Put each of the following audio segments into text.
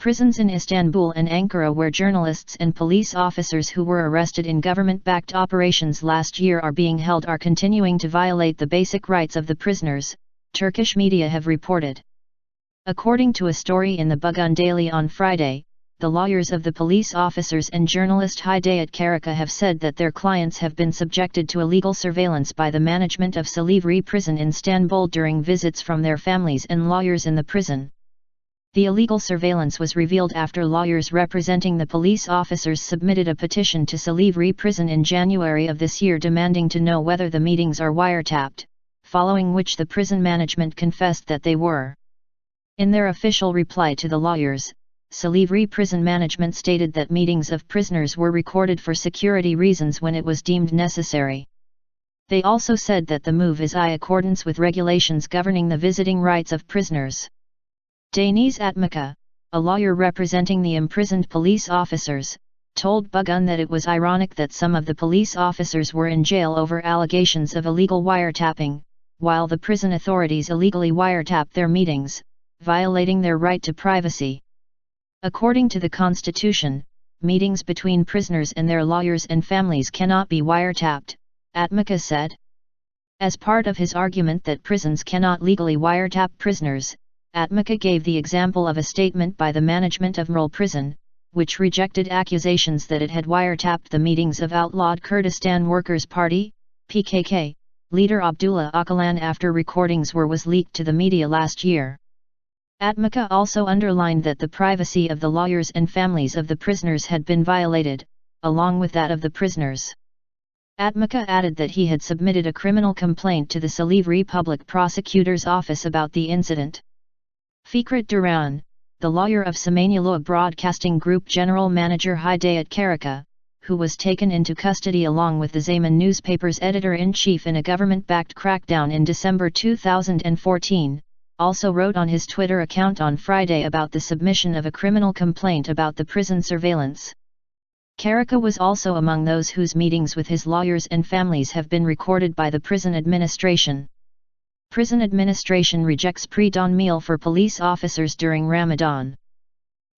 Prisons in Istanbul and Ankara, where journalists and police officers who were arrested in government-backed operations last year are being held, are continuing to violate the basic rights of the prisoners, Turkish media have reported. According to a story in the Bugün Daily on Friday, the lawyers of the police officers and journalist Hidayet Karaca have said that their clients have been subjected to illegal surveillance by the management of Silivri Prison in Istanbul during visits from their families and lawyers in the prison. The illegal surveillance was revealed after lawyers representing the police officers submitted a petition to Silivri Prison in January of this year demanding to know whether the meetings are wiretapped, following which the prison management confessed that they were. In their official reply to the lawyers, Silivri Prison management stated that meetings of prisoners were recorded for security reasons when it was deemed necessary. They also said that the move is in accordance with regulations governing the visiting rights of prisoners. Deniz Atmaka, a lawyer representing the imprisoned police officers, told Bugün that it was ironic that some of the police officers were in jail over allegations of illegal wiretapping, while the prison authorities illegally wiretap their meetings, violating their right to privacy. According to the Constitution, meetings between prisoners and their lawyers and families cannot be wiretapped, Atmaka said. As part of his argument that prisons cannot legally wiretap prisoners, Atmaka gave the example of a statement by the management of Mral Prison, which rejected accusations that it had wiretapped the meetings of outlawed Kurdistan Workers' Party, PKK, leader Abdullah Öcalan after recordings was leaked to the media last year. Atmaka also underlined that the privacy of the lawyers and families of the prisoners had been violated, along with that of the prisoners. Atmaka added that he had submitted a criminal complaint to the Silivri Public Prosecutor's Office about the incident. Fikret Duran, the lawyer of Samanyolu Broadcasting Group General Manager Hidayet Karaca, who was taken into custody along with the Zaman newspaper's editor-in-chief in a government-backed crackdown in December 2014, also wrote on his Twitter account on Friday about the submission of a criminal complaint about the prison surveillance. Karaca was also among those whose meetings with his lawyers and families have been recorded by the prison administration. Prison administration rejects pre-dawn meal for police officers during Ramadan.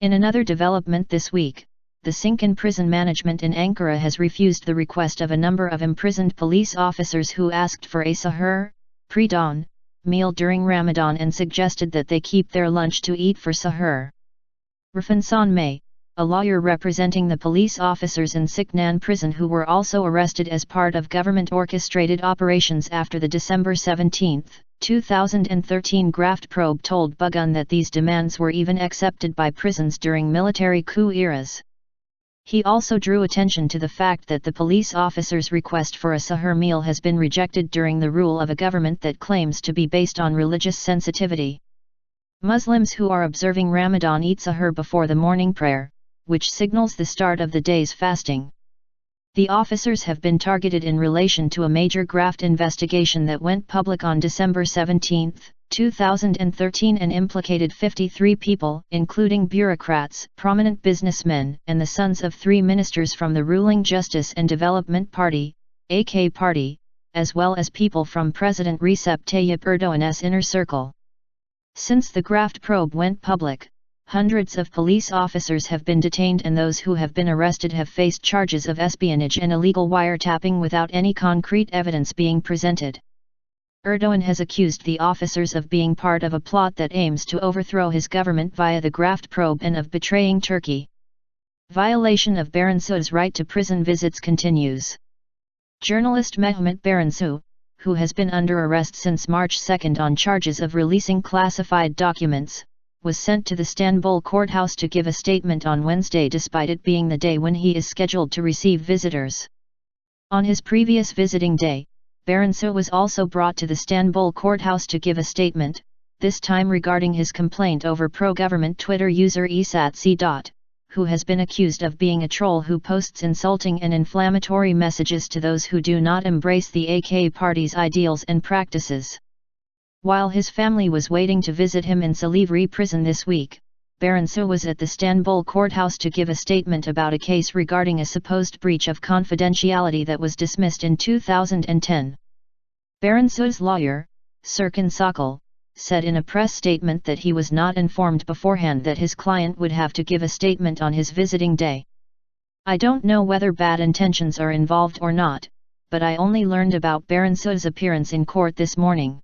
In another development this week, the Sincan prison management in Ankara has refused the request of a number of imprisoned police officers who asked for a sahur, pre-dawn, meal during Ramadan and suggested that they keep their lunch to eat for sahur. Rafan Sanmay, a lawyer representing the police officers in Siknan prison who were also arrested as part of government-orchestrated operations after the December 17, 2013 graft probe, told Bugün that these demands were even accepted by prisons during military coup eras. He also drew attention to the fact that the police officers' request for a sahur meal has been rejected during the rule of a government that claims to be based on religious sensitivity. Muslims who are observing Ramadan eat sahur before the morning prayer, which signals the start of the day's fasting. The officers have been targeted in relation to a major graft investigation that went public on December 17, 2013 and implicated 53 people, including bureaucrats, prominent businessmen, and the sons of 3 ministers from the ruling Justice and Development Party, AK Party, as well as people from President Recep Tayyip Erdoğan's inner circle. Since the graft probe went public, hundreds of police officers have been detained and those who have been arrested have faced charges of espionage and illegal wiretapping without any concrete evidence being presented. Erdoğan has accused the officers of being part of a plot that aims to overthrow his government via the graft probe and of betraying Turkey. Violation of Baransu's right to prison visits continues. Journalist Mehmet Baransu, who has been under arrest since March 2 on charges of releasing classified documents, was sent to the Istanbul courthouse to give a statement on Wednesday despite it being the day when he is scheduled to receive visitors. On his previous visiting day, Baransu was also brought to the Istanbul courthouse to give a statement, this time regarding his complaint over pro-government Twitter user İsat, who has been accused of being a troll who posts insulting and inflammatory messages to those who do not embrace the AK party's ideals and practices. While his family was waiting to visit him in Silivri prison this week, Baransu was at the Istanbul courthouse to give a statement about a case regarding a supposed breach of confidentiality that was dismissed in 2010. Baransu's lawyer, Serkan Sakal, said in a press statement that he was not informed beforehand that his client would have to give a statement on his visiting day. "I don't know whether bad intentions are involved or not, but I only learned about Baransu's appearance in court this morning.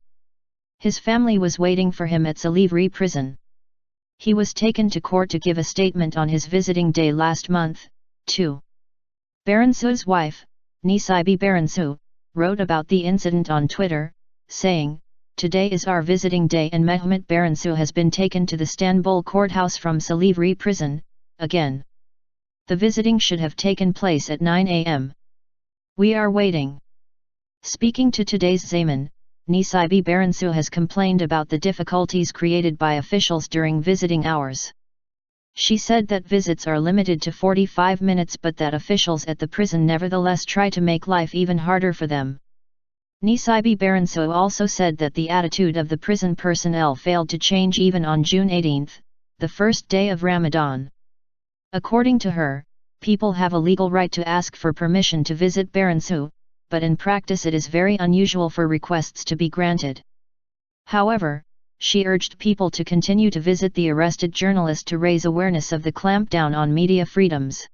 His family was waiting for him at Silivri Prison. He was taken to court to give a statement on his visiting day last month, too." Baransu's wife, Nesibe Baransu, wrote about the incident on Twitter, saying, "Today is our visiting day and Mehmet Baransu has been taken to the Istanbul courthouse from Silivri Prison, again. The visiting should have taken place at 9 a.m. We are waiting." Speaking to today's Zaman, Nesibe Baransu has complained about the difficulties created by officials during visiting hours. She said that visits are limited to 45 minutes but that officials at the prison nevertheless try to make life even harder for them. Nesibe Baransu also said that the attitude of the prison personnel failed to change even on June 18, the first day of Ramadan. According to her, people have a legal right to ask for permission to visit Baransu, but in practice it is very unusual for requests to be granted. However, she urged people to continue to visit the arrested journalist to raise awareness of the clampdown on media freedoms.